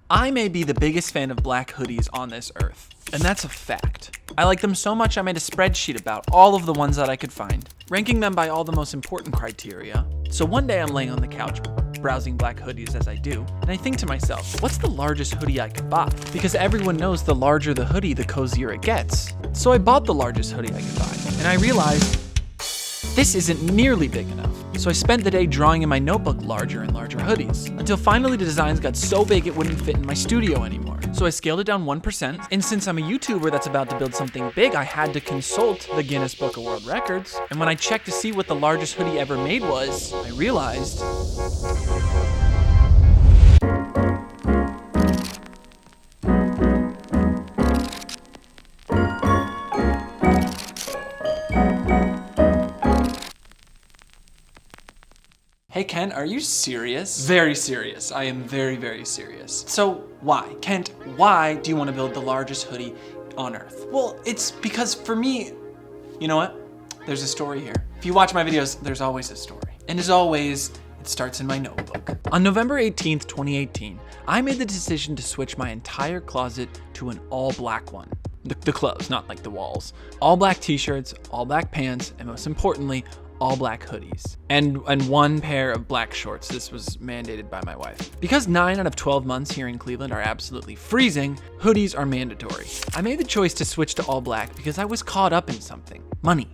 I may be the biggest fan of black hoodies on this earth, and that's a fact. I like them so much I made a spreadsheet about all of the ones that I could find, ranking them by all the most important criteria. So one day I'm laying on the couch, browsing black hoodies as I do, and I think to myself, what's the largest hoodie I could buy? Because everyone knows the larger the hoodie, the cozier it gets. So I bought the largest hoodie I could buy, and I realized this isn't nearly big enough. So I spent the day drawing in my notebook larger and larger hoodies, until finally the designs got so big it wouldn't fit in my studio anymore. So I scaled it down 1%, and since I'm a YouTuber that's about to build something big, I had to consult the Guinness Book of World Records. And when I checked to see what the largest hoodie ever made was, I realized Hey Kent, are you serious? Very serious. I am very, very serious. So why? Kent, why do you want to build the largest hoodie on earth? Well, it's because for me, you know what? There's a story here. If you watch my videos, there's always a story. And as always, it starts in my notebook. On November 18th, 2018, I made the decision to switch my entire closet to an all black one. The clothes, not like the walls. All black t-shirts, all black pants, and most importantly, all black hoodies, and one pair of black shorts. This was mandated by my wife. Because 9 out of 12 months here in Cleveland are absolutely freezing, hoodies are mandatory. I made the choice to switch to all black because I was caught up in something: money.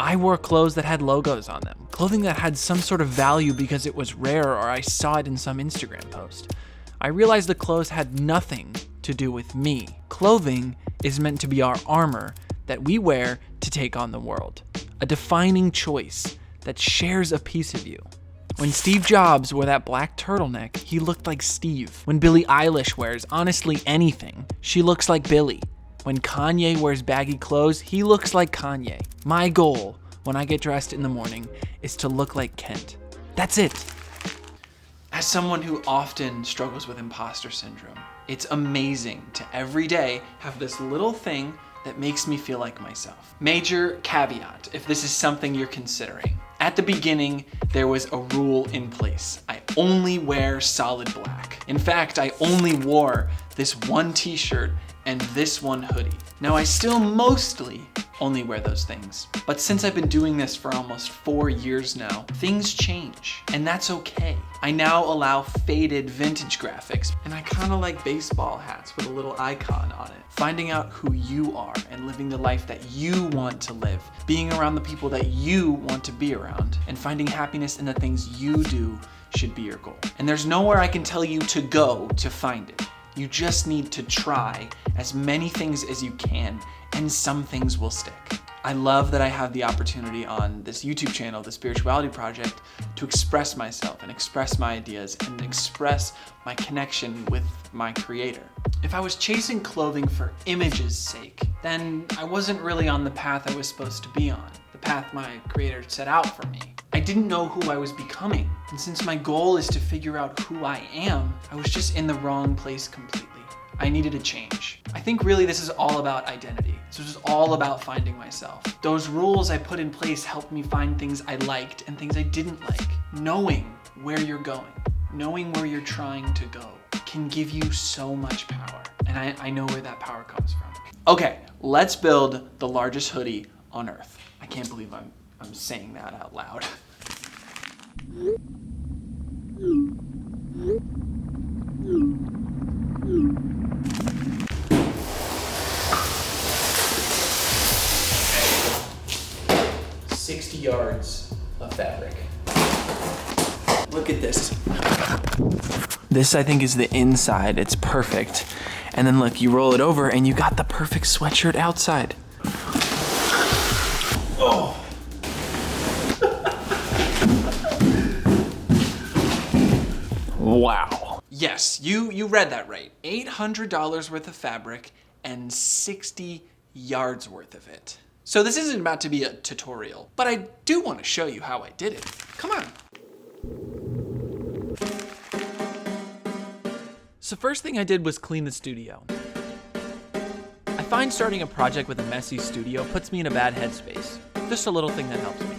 I wore clothes that had logos on them, clothing that had some sort of value because it was rare or I saw it in some Instagram post. I realized the clothes had nothing to do with me. Clothing is meant to be our armor that we wear to take on the world. A defining choice that shares a piece of you. When Steve Jobs wore that black turtleneck, he looked like Steve. When Billie Eilish wears honestly anything, she looks like Billie. When Kanye wears baggy clothes, he looks like Kanye. My goal when I get dressed in the morning is to look like Kent. That's it. As someone who often struggles with imposter syndrome, it's amazing to every day have this little thing that makes me feel like myself. Major caveat, if this is something you're considering. At the beginning, there was a rule in place. I only wear solid black. In fact, I only wore this one t-shirt and this one hoodie. Now, I still mostly only wear those things. But since I've been doing this for almost 4 years now, things change, and that's okay. I now allow faded vintage graphics, and I kind of like baseball hats with a little icon on it. Finding out who you are and living the life that you want to live, being around the people that you want to be around, and finding happiness in the things you do should be your goal. And there's nowhere I can tell you to go to find it. You just need to try as many things as you can, and some things will stick. I love that I have the opportunity on this YouTube channel, The Spirituality Project, to express myself and express my ideas and express my connection with my creator. If I was chasing clothing for image's sake, then I wasn't really on the path I was supposed to be on, the path my creator set out for me. I didn't know who I was becoming, and since my goal is to figure out who I am, I was just in the wrong place completely. I needed a change. I think really this is all about identity. This is all about finding myself. Those rules I put in place helped me find things I liked and things I didn't like. Knowing where you're going, knowing where you're trying to go can give you so much power. And I know where that power comes from. Okay, let's build the largest hoodie on earth. I can't believe I'm saying that out loud. $60 yards of fabric. Look at this. This, I think, is the inside. It's perfect. And then look, you roll it over and you got the perfect sweatshirt outside. Oh. Wow. Yes, you read that right. $800 worth of fabric and 60 yards worth of it. So this isn't about to be a tutorial, but I do want to show you how I did it. Come on. So first thing I did was clean the studio. I find starting a project with a messy studio puts me in a bad headspace. Just a little thing that helps me.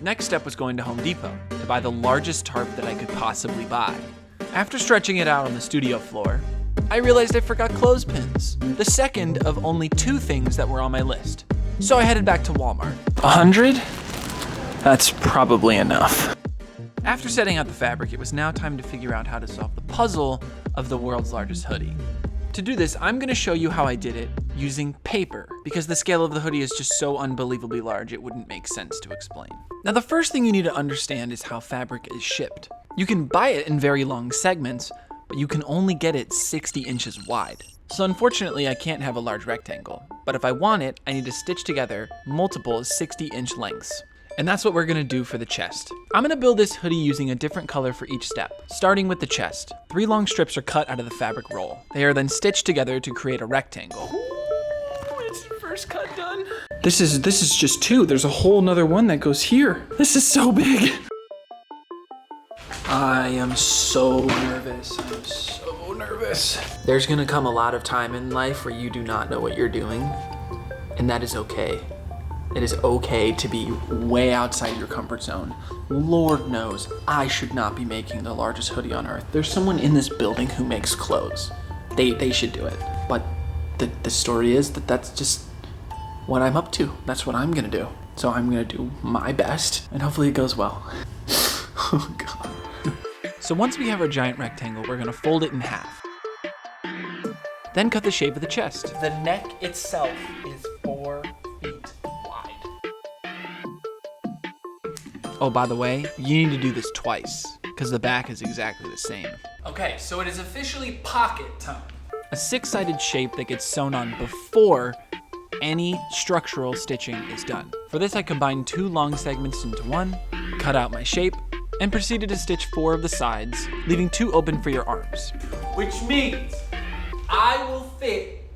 Next step was going to Home Depot to buy the largest tarp that I could possibly buy. After stretching it out on the studio floor, I realized I forgot clothespins, the second of only 2 things that were on my list. So I headed back to Walmart. 100? That's probably enough. After setting out the fabric, it was now time to figure out how to solve the puzzle of the world's largest hoodie. To do this, I'm gonna show you how I did it using paper, because the scale of the hoodie is just so unbelievably large it wouldn't make sense to explain. Now the first thing you need to understand is how fabric is shipped. You can buy it in very long segments, but you can only get it 60 inches wide. So unfortunately I can't have a large rectangle, but if I want it, I need to stitch together multiple 60-inch lengths. And that's what we're gonna do for the chest. I'm gonna build this hoodie using a different color for each step, starting with the chest. 3 long strips are cut out of the fabric roll. They are then stitched together to create a rectangle. It's your first cut done. This is just 2. There's a whole nother one that goes here. This is so big. I am so nervous. I'm so nervous. There's gonna come a lot of time in life where you do not know what you're doing, and that is okay. It is okay to be way outside your comfort zone. Lord knows I should not be making the largest hoodie on earth. There's someone in this building who makes clothes. They should do it. But the story is that that's just what I'm up to. That's what I'm gonna do. So I'm gonna do my best and hopefully it goes well. Oh God. So once we have our giant rectangle, we're gonna fold it in half. Then cut the shape of the chest. The neck itself is 4 feet wide. Oh, by the way, you need to do this twice, because the back is exactly the same. Okay, so it is officially pocket time. A 6-sided shape that gets sewn on before any structural stitching is done. For this, I combined 2 long segments into one, cut out my shape, and proceeded to stitch 4 of the sides, leaving 2 open for your arms. Which means I will fit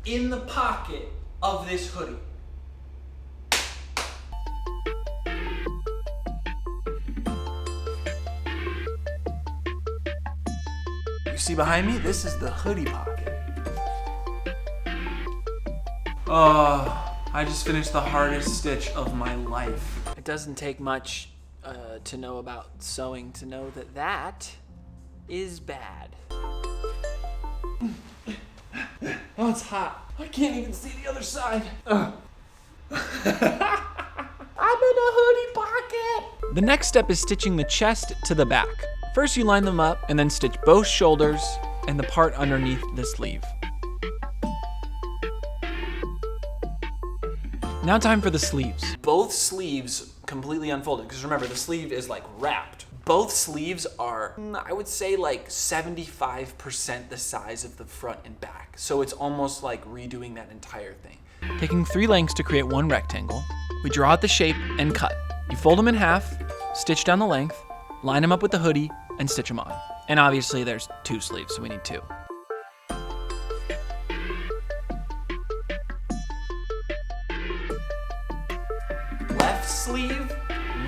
in the pocket of this hoodie. You see behind me? This is the hoodie pocket. Oh, I just finished the hardest stitch of my life. It doesn't take much to know about sewing to know that that is bad. Oh, it's hot. I can't even see the other side. I'm in a hoodie pocket. The next step is stitching the chest to the back. First you line them up and then stitch both shoulders and the part underneath the sleeve. Now time for the sleeves. Both sleeves completely unfolded, because remember, the sleeve is like wrapped. Both sleeves are, I would say, like 75% the size of the front and back. So it's almost like redoing that entire thing. Taking 3 lengths to create 1 rectangle, we draw out the shape and cut. You fold them in half, stitch down the length, line them up with the hoodie, and stitch them on. And obviously there's 2 sleeves, so we need 2. Left sleeve,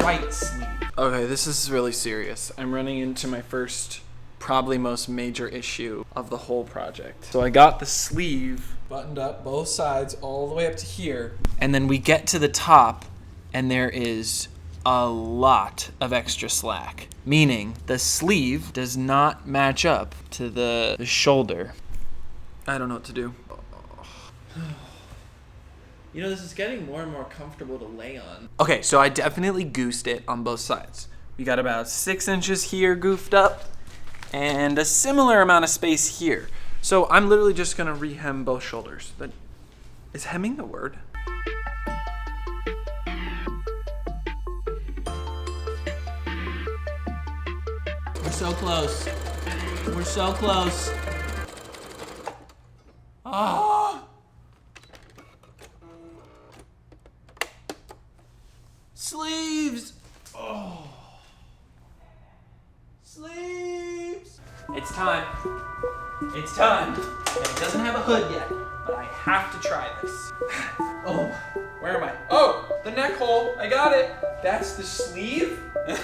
right sleeve. Okay, this is really serious. I'm running into my first, probably most major issue of the whole project. So I got the sleeve buttoned up, both sides, all the way up to here. And then we get to the top, and there is a lot of extra slack. Meaning, the sleeve does not match up to the shoulder. I don't know what to do. You know, this is getting more and more comfortable to lay on. Okay, so I definitely goosed it on both sides. We got about 6 inches here goofed up and a similar amount of space here. So I'm literally just gonna rehem both shoulders. But is hemming the word? We're so close. We're so close. Oh. Sleeves! Oh. Sleeves! It's time. It's time. And it doesn't have a hood yet, but I have to try this. Oh, where am I? Oh, the neck hole. I got it. That's the sleeve. Do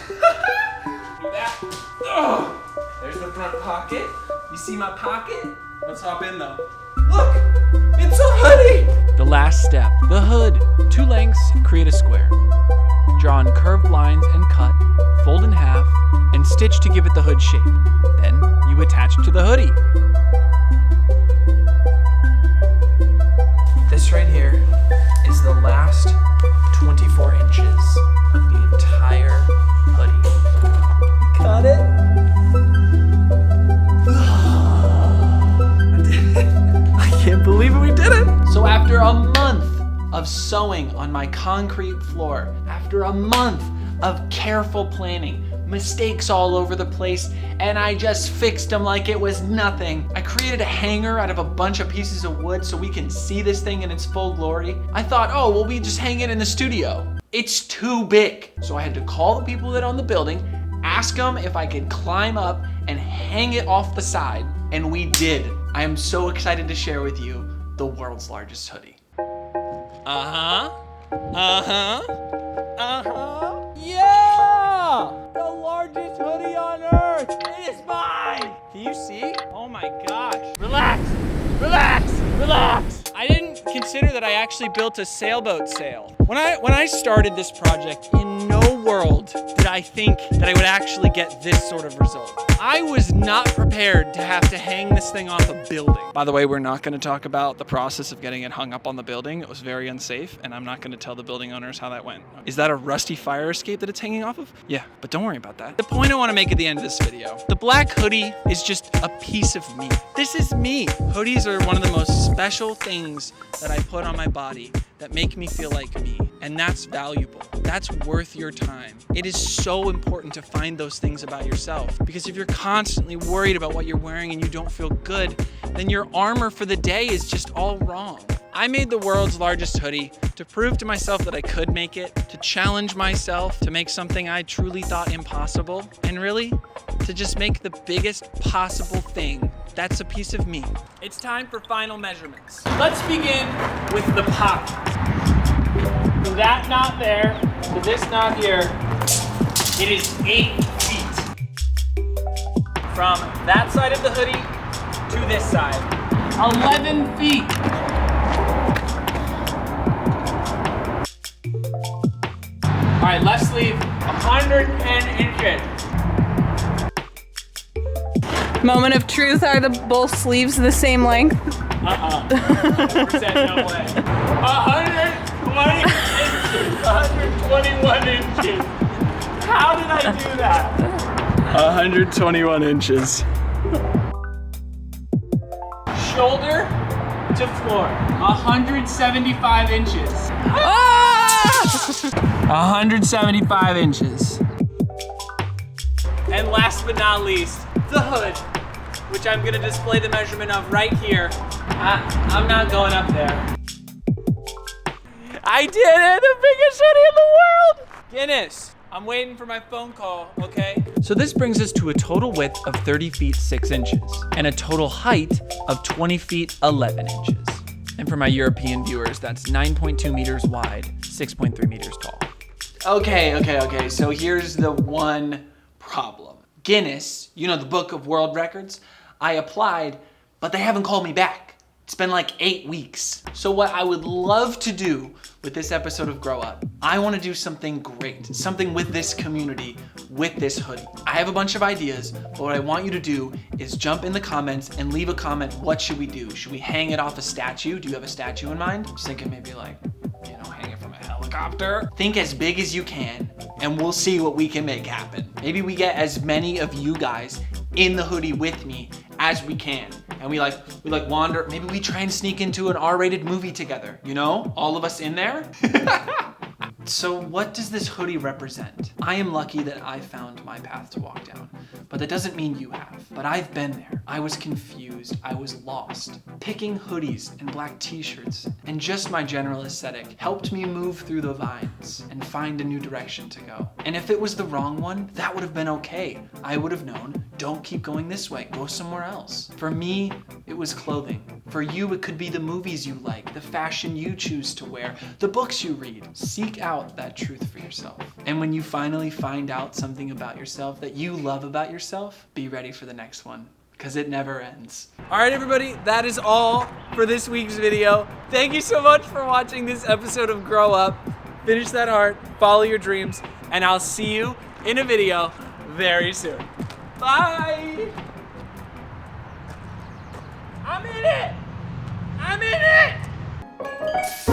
that. Oh, there's the front pocket. You see my pocket? Let's hop in though. Look, it's a hoodie. The last step, the hood. 2 lengths create a square. Draw on curved lines and cut, fold in half, and stitch to give it the hood shape. Then to attach to the hoodie. This right here is the last 24 inches of the entire hoodie. Cut it. I can't believe it, we did it. So after a month of sewing on my concrete floor, after a month of careful planning, mistakes all over the place, and I just fixed them like it was nothing. I created a hanger out of a bunch of pieces of wood so we can see this thing in its full glory. I thought, oh, well, we just hang it in the studio. It's too big. So I had to call the people that own the building, ask them if I could climb up and hang it off the side, and we did. I am so excited to share with you the world's largest hoodie. Yeah! The largest hoodie on earth! It is mine! Can you see? Oh my gosh. Relax! Relax! Relax! I didn't consider that I actually built a sailboat sail. When I started this project, in no world did I think that I would actually get this sort of result. I was not prepared to have to hang this thing off a building. By the way, we're not going to talk about the process of getting it hung up on the building. It was very unsafe, and I'm not going to tell the building owners how that went. Is that a rusty fire escape that it's hanging off of? Yeah, but don't worry about that. The point I want to make at the end of this video, the black hoodie is just a piece of me. This is me. Hoodies are one of the most special things that I put on my body that make me feel like me, and that's valuable. That's worth your time. It is so important to find those things about yourself, because if you're constantly worried about what you're wearing and you don't feel good, then your armor for the day is just all wrong. I made the world's largest hoodie to prove to myself that I could make it, to challenge myself to make something I truly thought impossible, and really, to just make the biggest possible thing that's a piece of me. It's time for final measurements. Let's begin with the pocket. From that knot there to this knot here, it is 8 feet. From that side of the hoodie to this side, 11 feet. All right, left sleeve, 110 inches. Moment of truth, are both sleeves the same length? 100% no way. 120 inches, 121 inches. How did I do that? 121 inches. Shoulder to floor, 175 inches. Ah! 175 inches. And last but not least, the hood, which I'm gonna display the measurement of right here. I'm not going up there. I did it, the biggest hoodie in the world! Guinness, I'm waiting for my phone call, okay? So this brings us to a total width of 30 feet 6 inches and a total height of 20 feet 11 inches. And for my European viewers, that's 9.2 meters wide, 6.3 meters tall. Okay, so here's the one problem. Guinness, you know, the book of world records, I applied, but they haven't called me back. It's been like 8 weeks. So what I would love to do with this episode of Grow Up, I want to do something great, something with this community, with this hoodie. I have a bunch of ideas, but what I want you to do is jump in the comments and leave a comment. What should we do? Should we hang it off a statue? Do you have a statue in mind? I was thinking maybe like, you know, hang it from a helicopter. Think as big as you can, and we'll see what we can make happen. Maybe we get as many of you guys in the hoodie with me as we can. And we wander, maybe we try and sneak into an R-rated movie together, you know? All of us in there? So what does this hoodie represent? I am lucky that I found my path to walk down, but that doesn't mean you have. But I've been there. I was confused, I was lost. Picking hoodies and black t-shirts and just my general aesthetic helped me move through the vines and find a new direction to go. And if it was the wrong one, that would have been okay. I would have known, don't keep going this way, go somewhere else. For me, it was clothing. For you, it could be the movies you like, the fashion you choose to wear, the books you read. Seek out that truth for yourself. And when you finally find out something about yourself that you love about yourself, be ready for the next one, because it never ends. All right, everybody, that is all for this week's video. Thank you so much for watching this episode of Grow Up. Finish that heart, follow your dreams, and I'll see you in a video very soon. Bye! I'm in it! I'm in it!